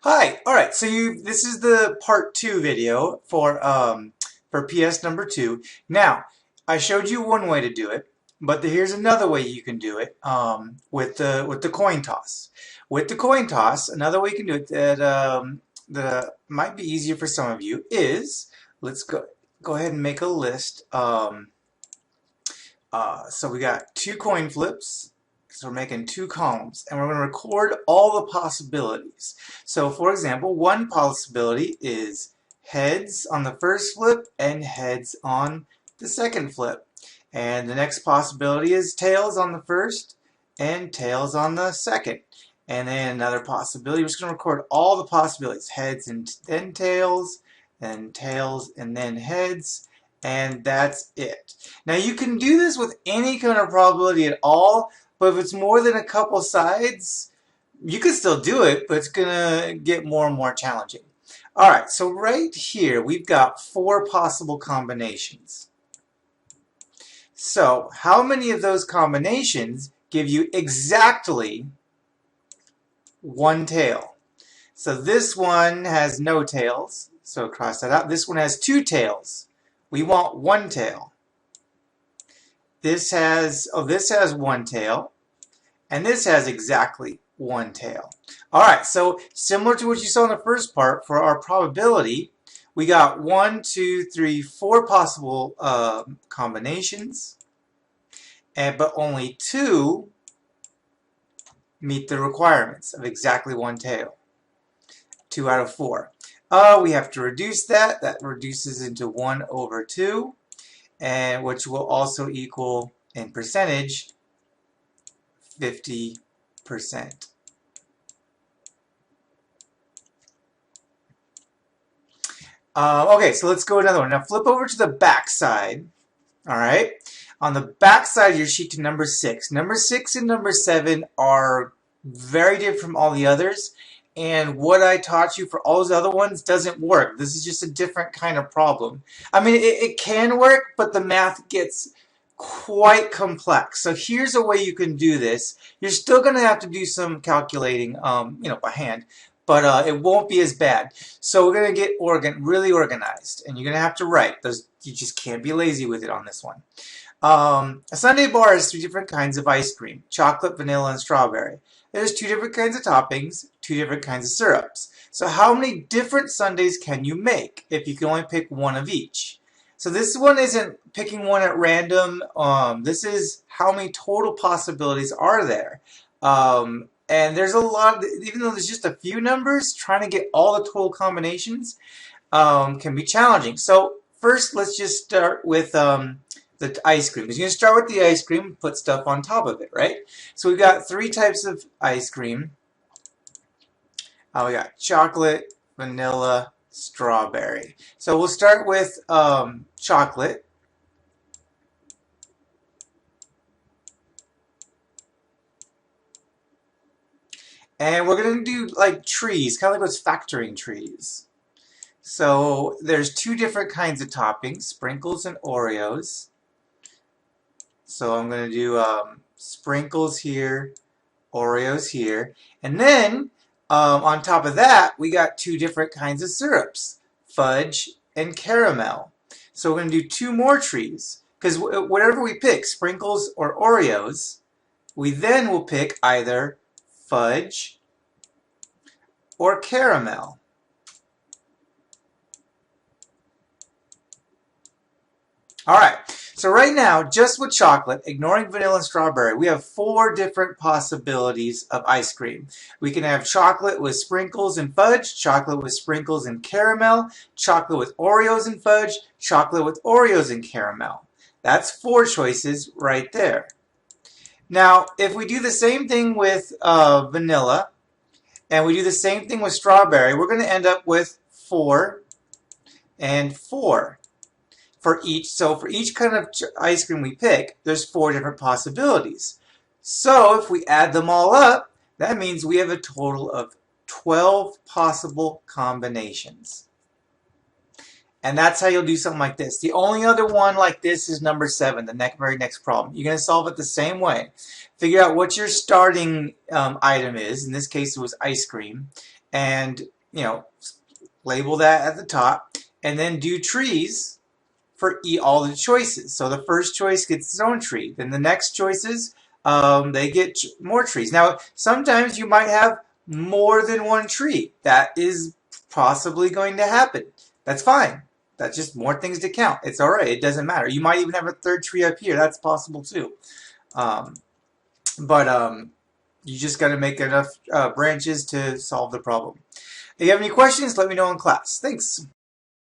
Hi. All right. So this is the part two video for PS number two. Now, I showed you one way to do it, but here's another way you can do it with the coin toss. With the coin toss, another way you can do it that might be easier for some of you is let's go ahead and make a list. So we got two coin flips. So we're making two columns, and we're going to record all the possibilities. So for example, one possibility is heads on the first flip and heads on the second flip. And the next possibility is tails on the first and tails on the second. And then another possibility, we're just going to record all the possibilities. Heads and then tails and then heads, and that's it. Now you can do this with any kind of probability at all, but if it's more than a couple sides, you can still do it, but it's gonna get more and more challenging. Alright, so right here we've got four possible combinations. So how many of those combinations give you exactly one tail? So this one has no tails, so cross that out. This one has two tails. We want one tail. This has one tail, and this has exactly one tail. All right, so similar to what you saw in the first part, for our probability, we got 1, 2, 3, 4 possible combinations, but only 2 meet the requirements of exactly one tail. 2 out of 4. We have to reduce that. That reduces into 1 over 2, and which will also equal, in percentage, 50%. Okay, so let's go another one. Now flip over to the back side. All right. On the back side of your sheet to number 6. Number 6 and number 7 are very different from all the others. And what I taught you for all those other ones doesn't work. This is just a different kind of problem. I mean, it can work, but the math gets quite complex. So here's a way you can do this. You're still going to have to do some calculating, by hand, but it won't be as bad. So we're going to get really organized, and you're going to have to write. You just can't be lazy with it on this one. A sundae bar has 3 different kinds of ice cream: chocolate, vanilla, and strawberry. There's 2 different kinds of toppings, 2 different kinds of syrups. So how many different sundaes can you make if you can only pick one of each? So this one isn't picking one at random. This is how many total possibilities are there. And there's a lot, even though there's just a few numbers, trying to get all the total combinations can be challenging. So first, let's just start with the ice cream. You're going to start with the ice cream, put stuff on top of it, right? So we've got 3 types of ice cream. We got chocolate, vanilla, strawberry. So we'll start with chocolate. And we're going to do like trees, kind of like those factoring trees. So there's 2 different kinds of toppings, sprinkles and Oreos. So I'm going to do sprinkles here, Oreos here. And then on top of that, we got 2 different kinds of syrups, fudge and caramel. So we're going to do 2 more trees, because whatever we pick, sprinkles or Oreos, we then will pick either fudge or caramel. Alright, so right now, just with chocolate, ignoring vanilla and strawberry, we have 4 different possibilities of ice cream. We can have chocolate with sprinkles and fudge, chocolate with sprinkles and caramel, chocolate with Oreos and fudge, chocolate with Oreos and caramel. That's 4 choices right there. Now, if we do the same thing with vanilla, and we do the same thing with strawberry, we're going to end up with 4 and 4. For each kind of ice cream we pick, there's 4 different possibilities. So if we add them all up, that means we have a total of 12 possible combinations. And that's how you'll do something like this. The only other one like this is number 7, the very next problem. You're going to solve it the same way. Figure out what your starting item is. In this case, it was ice cream. and, you know, label that at the top, and then do trees for all the choices. So the first choice gets its own tree. Then the next choices, they get more trees. Now, sometimes you might have more than one tree. That is possibly going to happen. That's fine. That's just more things to count. It's all right. It doesn't matter. You might even have a third tree up here. That's possible too. Um, but you just got to make enough branches to solve the problem. If you have any questions, let me know in class. Thanks.